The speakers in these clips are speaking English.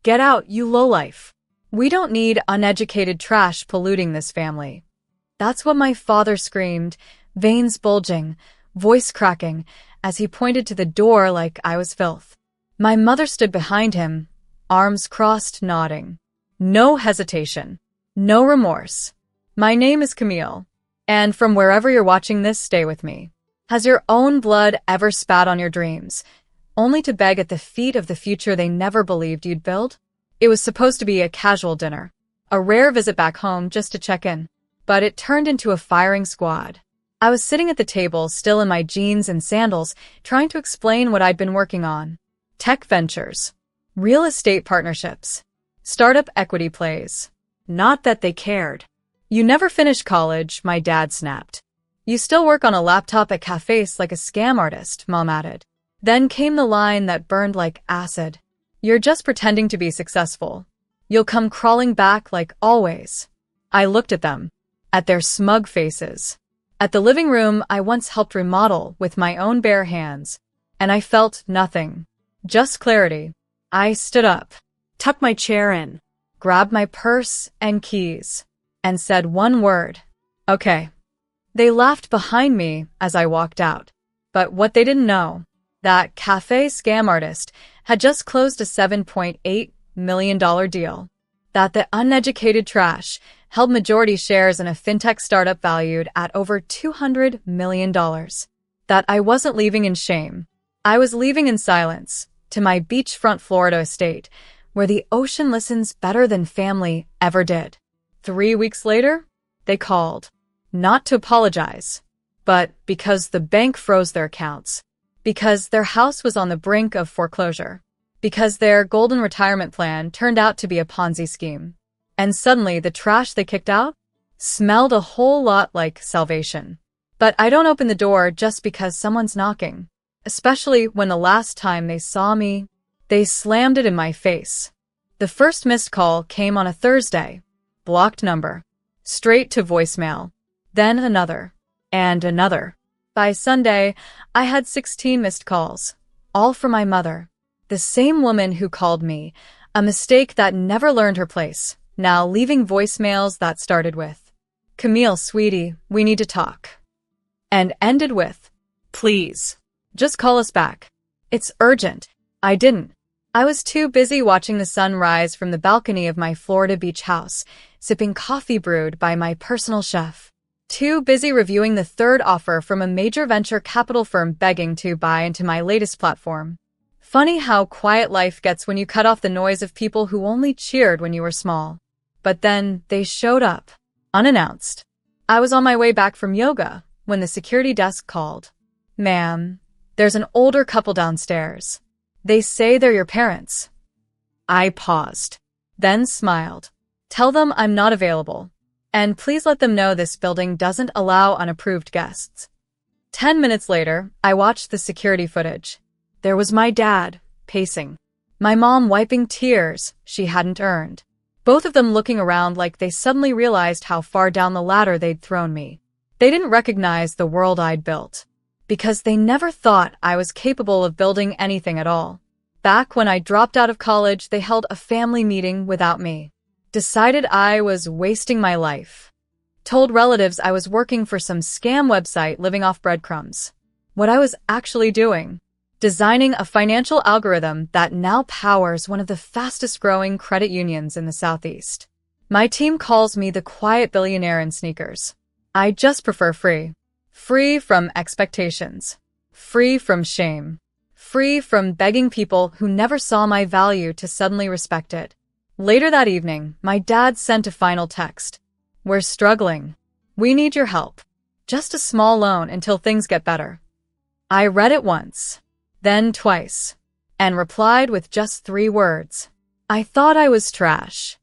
Get out, you lowlife. We don't need uneducated trash polluting this family. That's what my father screamed, veins bulging, voice cracking, as he pointed to the door like I was filth. My mother stood behind him, arms crossed, nodding. No hesitation. No remorse. My name is Camille, and from wherever you're watching this, stay with me. Has your own blood ever spat on your dreams, only to beg at the feet of the future they never believed you'd build? It was supposed to be a casual dinner, a rare visit back home just to check in, but it turned into a firing squad. I was sitting at the table, still in my jeans and sandals, trying to explain what I'd been working on. Tech ventures, real estate partnerships, startup equity plays. Not that they cared. You never finished college, my dad snapped. You still work on a laptop at cafes like a scam artist, Mom added. Then came the line that burned like acid. You're just pretending to be successful. You'll come crawling back like always. I looked at them, at their smug faces, at the living room I once helped remodel with my own bare hands, and I felt nothing, just clarity. I stood up, tucked my chair in, grabbed my purse and keys, and said one word, okay. They laughed behind me as I walked out, but what they didn't know, that cafe scam artist had just closed a $7.8 million deal, that the uneducated trash held majority shares in a fintech startup valued at over $200 million, that I wasn't leaving in shame. I was leaving in silence, to my beachfront Florida estate, where the ocean listens better than family ever did. 3 weeks later, they called. Not to apologize, but because the bank froze their accounts, because their house was on the brink of foreclosure, because their golden retirement plan turned out to be a Ponzi scheme. And suddenly the trash they kicked out smelled a whole lot like salvation. But I don't open the door just because someone's knocking, especially when the last time they saw me, they slammed it in my face. The first missed call came on a Thursday. Blocked number. Straight to voicemail. Then another. And another. By Sunday, I had 16 missed calls. All from my mother. The same woman who called me. A mistake that never learned her place. Now leaving voicemails that started with, Camille, sweetie, we need to talk. And ended with, please, just call us back. It's urgent. I didn't. I was too busy watching the sun rise from the balcony of my Florida beach house, sipping coffee brewed by my personal chef. Too busy reviewing the third offer from a major venture capital firm begging to buy into my latest platform. Funny how quiet life gets when you cut off the noise of people who only cheered when you were small. But then they showed up, unannounced. I was on my way back from yoga when the security desk called. Ma'am, there's an older couple downstairs. They say they're your parents. I paused, then smiled. Tell them I'm not available. And please let them know this building doesn't allow unapproved guests. 10 minutes later, I watched the security footage. There was my dad, pacing. My mom wiping tears she hadn't earned. Both of them looking around like they suddenly realized how far down the ladder they'd thrown me. They didn't recognize the world I'd built, because they never thought I was capable of building anything at all. Back when I dropped out of college, they held a family meeting without me. Decided I was wasting my life. Told relatives I was working for some scam website living off breadcrumbs. What I was actually doing. Designing a financial algorithm that now powers one of the fastest-growing credit unions in the Southeast. My team calls me the quiet billionaire in sneakers. I just prefer free. Free from expectations. Free from shame. Free from begging people who never saw my value to suddenly respect it. Later that evening, my dad sent a final text. We're struggling. We need your help. Just a small loan until things get better. I read it once. Then twice, and replied with just 3 words. I thought I was trash.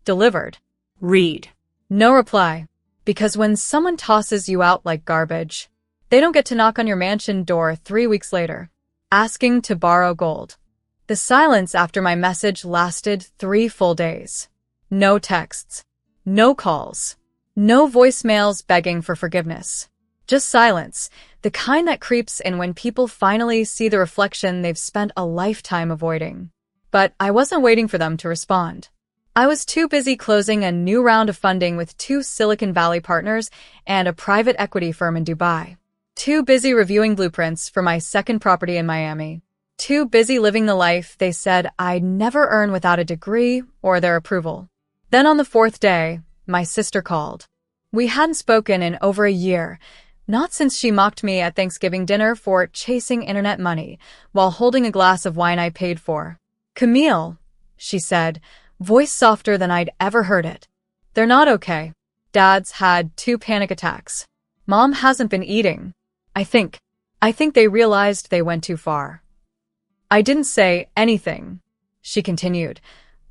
Delivered. Read. No reply, because when someone tosses you out like garbage, they don't get to knock on your mansion door 3 weeks later, asking to borrow gold. The silence after my message lasted 3 full days. No texts, no calls, no voicemails begging for forgiveness. Just silence, the kind that creeps in when people finally see the reflection they've spent a lifetime avoiding. But I wasn't waiting for them to respond. I was too busy closing a new round of funding with 2 Silicon Valley partners and a private equity firm in Dubai. Too busy reviewing blueprints for my second property in Miami. Too busy living the life they said I'd never earn without a degree or their approval. Then on the 4th day, my sister called. We hadn't spoken in over a year, not since she mocked me at Thanksgiving dinner for chasing internet money while holding a glass of wine I paid for. "Camille," she said, voice softer than I'd ever heard it. "They're not okay. Dad's had 2 panic attacks. Mom hasn't been eating. I think they realized they went too far." I didn't say anything. She continued,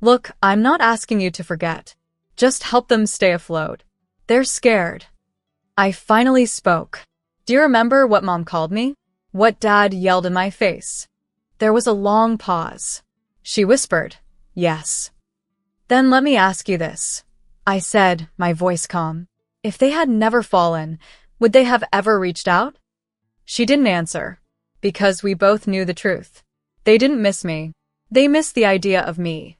"Look, I'm not asking you to forget. Just help them stay afloat. They're scared." I finally spoke. "Do you remember what Mom called me? What Dad yelled in my face?" There was a long pause. She whispered, "Yes." "Then let me ask you this," I said, my voice calm. "If they had never fallen, would they have ever reached out?" She didn't answer, because we both knew the truth. They didn't miss me. They missed the idea of me.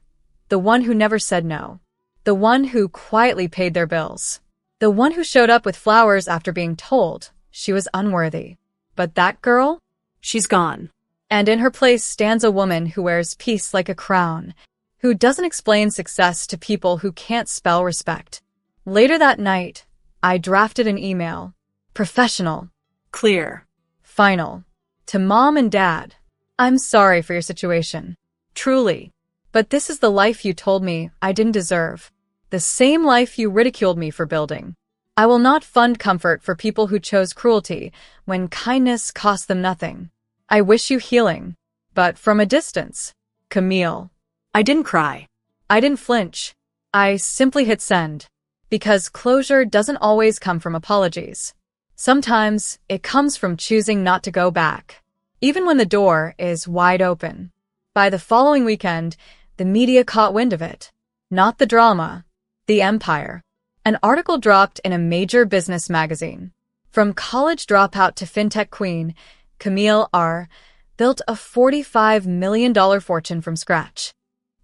The one who never said no. The one who quietly paid their bills. The one who showed up with flowers after being told she was unworthy. But that girl? She's gone. And in her place stands a woman who wears peace like a crown, who doesn't explain success to people who can't spell respect. Later that night, I drafted an email. Professional. Clear. Final. To Mom and Dad. "I'm sorry for your situation. Truly. But this is the life you told me I didn't deserve. The same life you ridiculed me for building. I will not fund comfort for people who chose cruelty when kindness cost them nothing. I wish you healing. But from a distance. Camille." I didn't cry. I didn't flinch. I simply hit send. Because closure doesn't always come from apologies. Sometimes it comes from choosing not to go back, even when the door is wide open. By the following weekend, the media caught wind of it. Not the drama, the empire. An article dropped in a major business magazine. From college dropout to fintech queen, Camille R. built a $45 million fortune from scratch.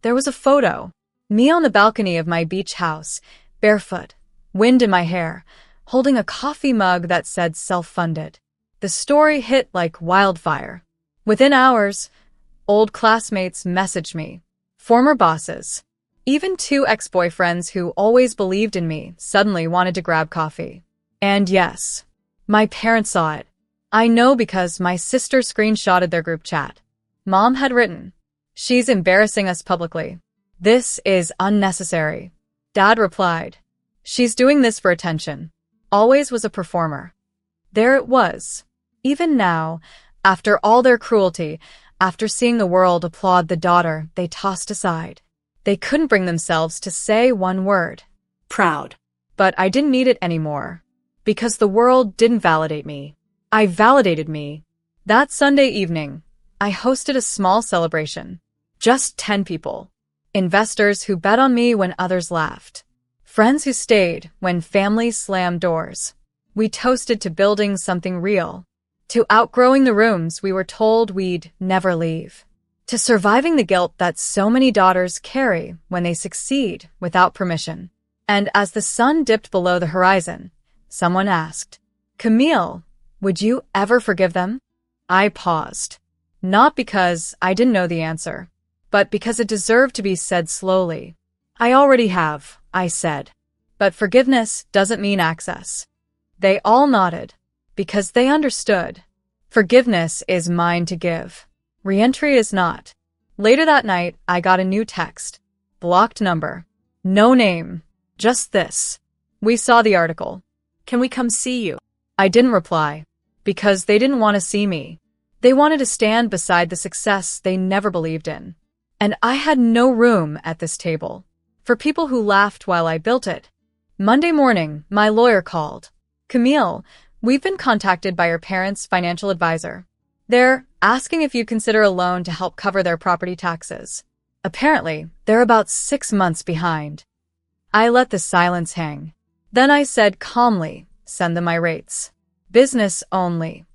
There was a photo. Me on the balcony of my beach house, barefoot, wind in my hair, holding a coffee mug that said self-funded. The story hit like wildfire. Within hours, old classmates messaged me, former bosses, even 2 ex-boyfriends who always believed in me suddenly wanted to grab coffee. And yes, my parents saw it. I know because my sister screenshotted their group chat. Mom had written, "She's embarrassing us publicly. This is unnecessary." Dad replied, "She's doing this for attention." Always was a performer. There it was. Even now, after all their cruelty, after seeing the world applaud the daughter they tossed aside, they couldn't bring themselves to say one word. Proud. But I didn't need it anymore. Because the world didn't validate me. I validated me. That Sunday evening, I hosted a small celebration. Just 10 people. Investors who bet on me when others laughed. Friends who stayed when families slammed doors. We toasted to building something real. To outgrowing the rooms we were told we'd never leave. To surviving the guilt that so many daughters carry when they succeed without permission. And as the sun dipped below the horizon, someone asked, "Camille, would you ever forgive them?" I paused. Not because I didn't know the answer, but because it deserved to be said slowly. "I already have," I said. "But forgiveness doesn't mean access." They all nodded, because they understood. Forgiveness is mine to give. Reentry is not. Later that night, I got a new text. Blocked number. No name. Just this. "We saw the article. Can we come see you?" I didn't reply, because they didn't want to see me. They wanted to stand beside the success they never believed in. And I had no room at this table for people who laughed while I built it. Monday morning, my lawyer called. "Camille, we've been contacted by your parents' financial advisor. They're asking if you consider a loan to help cover their property taxes. Apparently, they're about 6 months behind." I let the silence hang. Then I said calmly, "Send them my rates. Business only."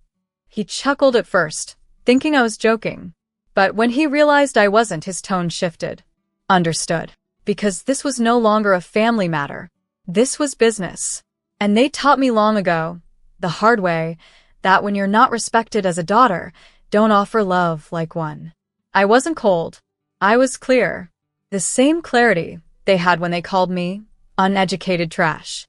He chuckled at first, thinking I was joking. But when he realized I wasn't, his tone shifted. Understood. Because this was no longer a family matter. This was business. And they taught me long ago, the hard way, that when you're not respected as a daughter, don't offer love like one. I wasn't cold. I was clear. The same clarity they had when they called me uneducated trash.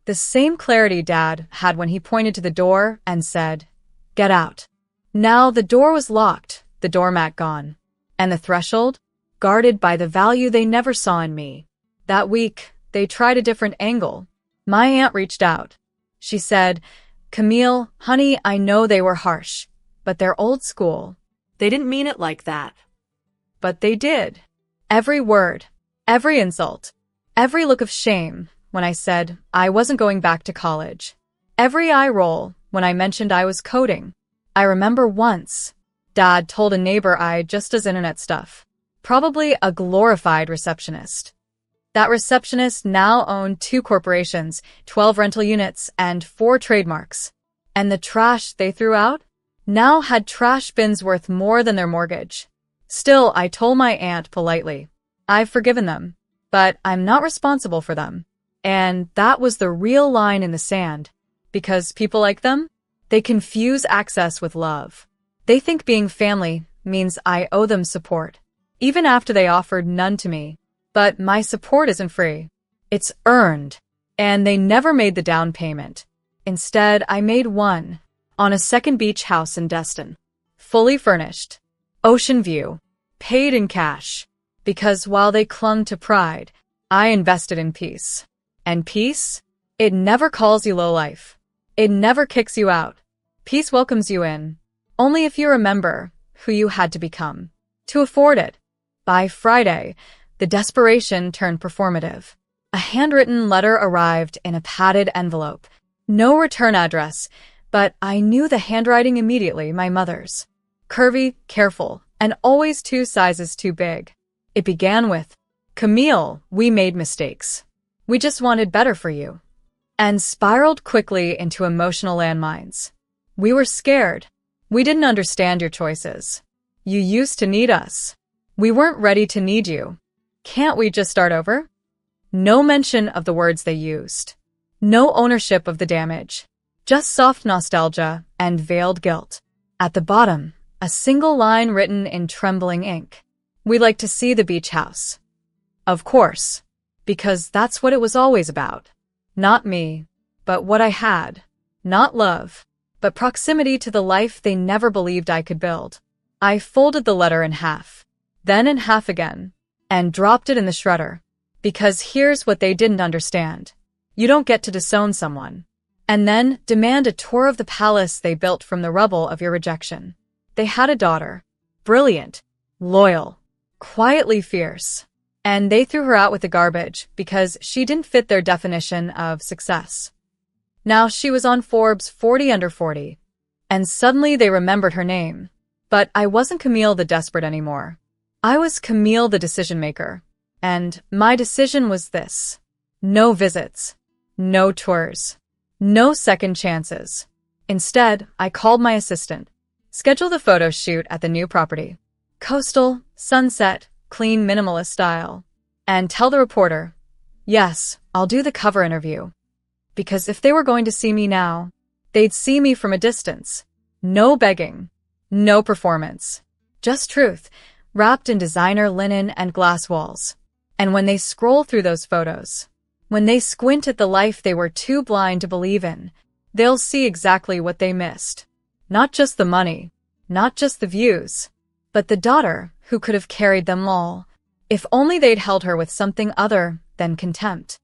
The same clarity Dad had when he pointed to the door and said, "Get out." Now the door was locked, the doormat gone, and the threshold guarded by the value they never saw in me. That week, they tried a different angle. My aunt reached out. She said, "Camille, honey, I know they were harsh, but they're old school. They didn't mean it like that." But they did. Every word, every insult, every look of shame when I said I wasn't going back to college. Every eye roll when I mentioned I was coding. I remember once, Dad told a neighbor I just does internet stuff. Probably a glorified receptionist. That receptionist now owned 2 corporations, 12 rental units, and 4 trademarks. And the trash they threw out now had trash bins worth more than their mortgage. Still, I told my aunt politely, I've forgiven them, but I'm not responsible for them. And that was the real line in the sand. Because people like them, they confuse access with love. They think being family means I owe them support, even after they offered none to me. But my support isn't free. It's earned. And they never made the down payment. Instead, I made one on a second beach house in Destin. Fully furnished. Ocean view. Paid in cash. Because while they clung to pride, I invested in peace. And peace? It never calls you lowlife. It never kicks you out. Peace welcomes you in. Only if you remember who you had to become to afford it. By Friday, the desperation turned performative. A handwritten letter arrived in a padded envelope. No return address, but I knew the handwriting immediately, my mother's. Curvy, careful, and always 2 sizes too big. It began with, "Camille, we made mistakes. We just wanted better for you." And spiraled quickly into emotional landmines. "We were scared. We didn't understand your choices. You used to need us. We weren't ready to need you. Can't we just start over?" No mention of the words they used. No ownership of the damage. Just soft nostalgia and veiled guilt. At the bottom, a single line written in trembling ink. "We'd like to see the beach house." Of course, because that's what it was always about. Not me, but what I had. Not love, but proximity to the life they never believed I could build. I folded the letter in half, then in half again, and dropped it in the shredder. Because here's what they didn't understand. You don't get to disown someone, and then demand a tour of the palace they built from the rubble of your rejection. They had a daughter. Brilliant. Loyal. Quietly fierce. And they threw her out with the garbage because she didn't fit their definition of success. Now she was on Forbes 40 under 40. And suddenly they remembered her name. But I wasn't Camille the desperate anymore. I was Camille the decision maker. And my decision was this. No visits. No tours. No second chances. Instead, I called my assistant. Schedule the photo shoot at the new property. Coastal, sunset, clean minimalist style. And tell the reporter, yes, I'll do the cover interview. Because if they were going to see me now, they'd see me from a distance. No begging. No performance. Just truth, wrapped in designer linen and glass walls. And when they scroll through those photos, when they squint at the life they were too blind to believe in, they'll see exactly what they missed. Not just the money, not just the views, but the daughter who could have carried them all, if only they'd held her with something other than contempt.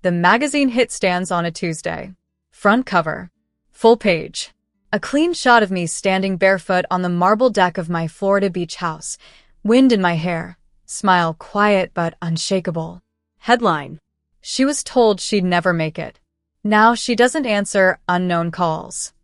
The magazine hit stands on a Tuesday. Front cover. Full page. A clean shot of me standing barefoot on the marble deck of my Florida beach house, wind in my hair, smile quiet but unshakable. Headline. She was told she'd never make it. Now she doesn't answer unknown calls.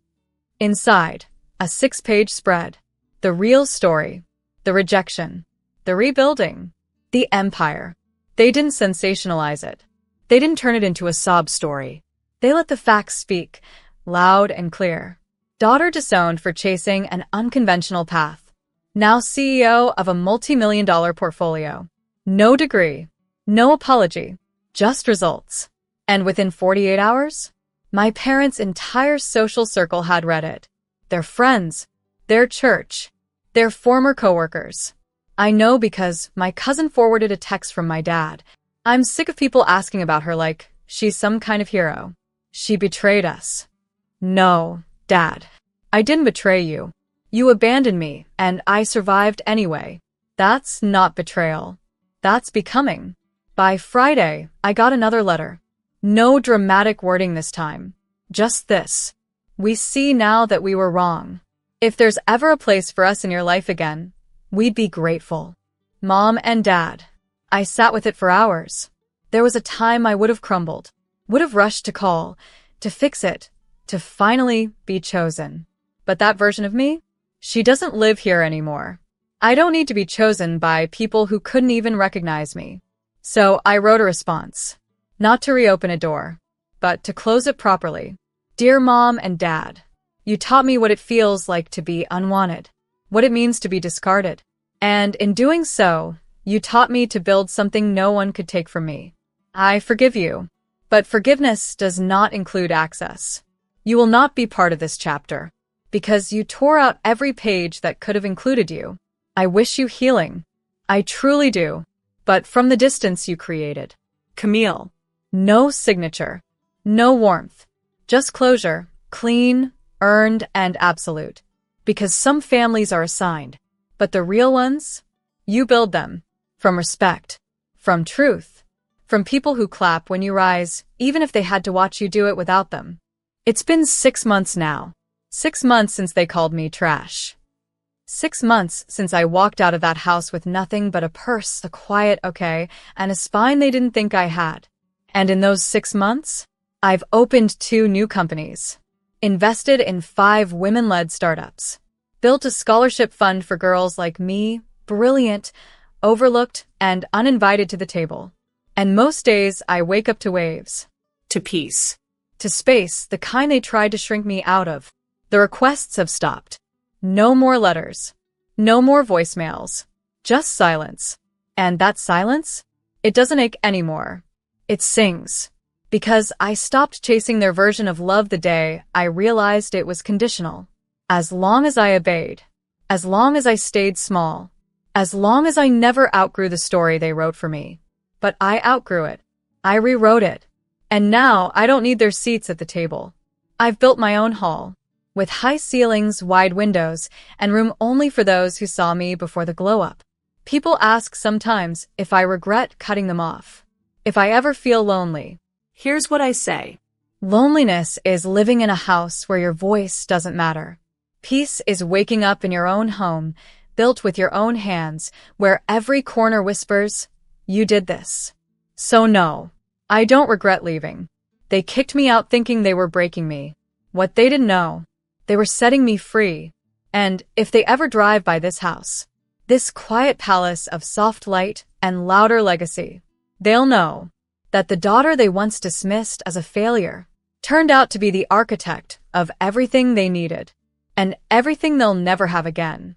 Inside, a 6-page spread. The real story. The rejection. The rebuilding. The empire. They didn't sensationalize it. They didn't turn it into a sob story. They let the facts speak, loud and clear. Daughter disowned for chasing an unconventional path. now CEO of a multi-million-dollar portfolio. No degree, no apology, just results. And within 48 hours, my parents' entire social circle had read it. Their friends, their church, their former coworkers. I know because my cousin forwarded a text from my dad. I'm sick of people asking about her like she's some kind of hero. She betrayed us. No, Dad. I didn't betray you. You abandoned me, and I survived anyway. That's not betrayal. That's becoming. By Friday, I got another letter. No dramatic wording this time. Just this. We see now that we were wrong. If there's ever a place for us in your life again, we'd be grateful. Mom and Dad. I sat with it for hours. There was a time I would have crumbled, would have rushed to call, to fix it, to finally be chosen. But that version of me? She doesn't live here anymore. I don't need to be chosen by people who couldn't even recognize me. So I wrote a response. Not to reopen a door, but to close it properly. Dear Mom and Dad, you taught me what it feels like to be unwanted, what it means to be discarded. And in doing so, you taught me to build something no one could take from me. I forgive you, but forgiveness does not include access. You will not be part of this chapter, because you tore out every page that could have included you. I wish you healing. I truly do, but from the distance you created. Camille. No signature, no warmth, just closure, clean, earned, and absolute. Because some families are assigned, but the real ones? You build them. From respect, from truth, from people who clap when you rise, even if they had to watch you do it without them. It's been 6 months now. 6 months since they called me trash. 6 months since I walked out of that house with nothing but a purse, a quiet okay, and a spine they didn't think I had. And in those 6 months, I've opened 2 new companies, invested in 5 women-led startups, built a scholarship fund for girls like me, brilliant, overlooked, and uninvited to the table. And most days I wake up to waves. To peace. To space, the kind they tried to shrink me out of. The requests have stopped. No more letters. No more voicemails. Just silence. And that silence? It doesn't ache anymore. It sings. Because I stopped chasing their version of love the day I realized it was conditional. As long as I obeyed. As long as I stayed small. As long as I never outgrew the story they wrote for me. But I outgrew it. I rewrote it. And now I don't need their seats at the table. I've built my own hall. With high ceilings, wide windows, and room only for those who saw me before the glow-up. People ask sometimes if I regret cutting them off. If I ever feel lonely. Here's what I say. Loneliness is living in a house where your voice doesn't matter. Peace is waking up in your own home, built with your own hands, where every corner whispers, you did this. So no, I don't regret leaving. They kicked me out thinking they were breaking me. What they didn't know, they were setting me free. And if they ever drive by this house, this quiet palace of soft light and louder legacy, they'll know that the daughter they once dismissed as a failure turned out to be the architect of everything they needed and everything they'll never have again.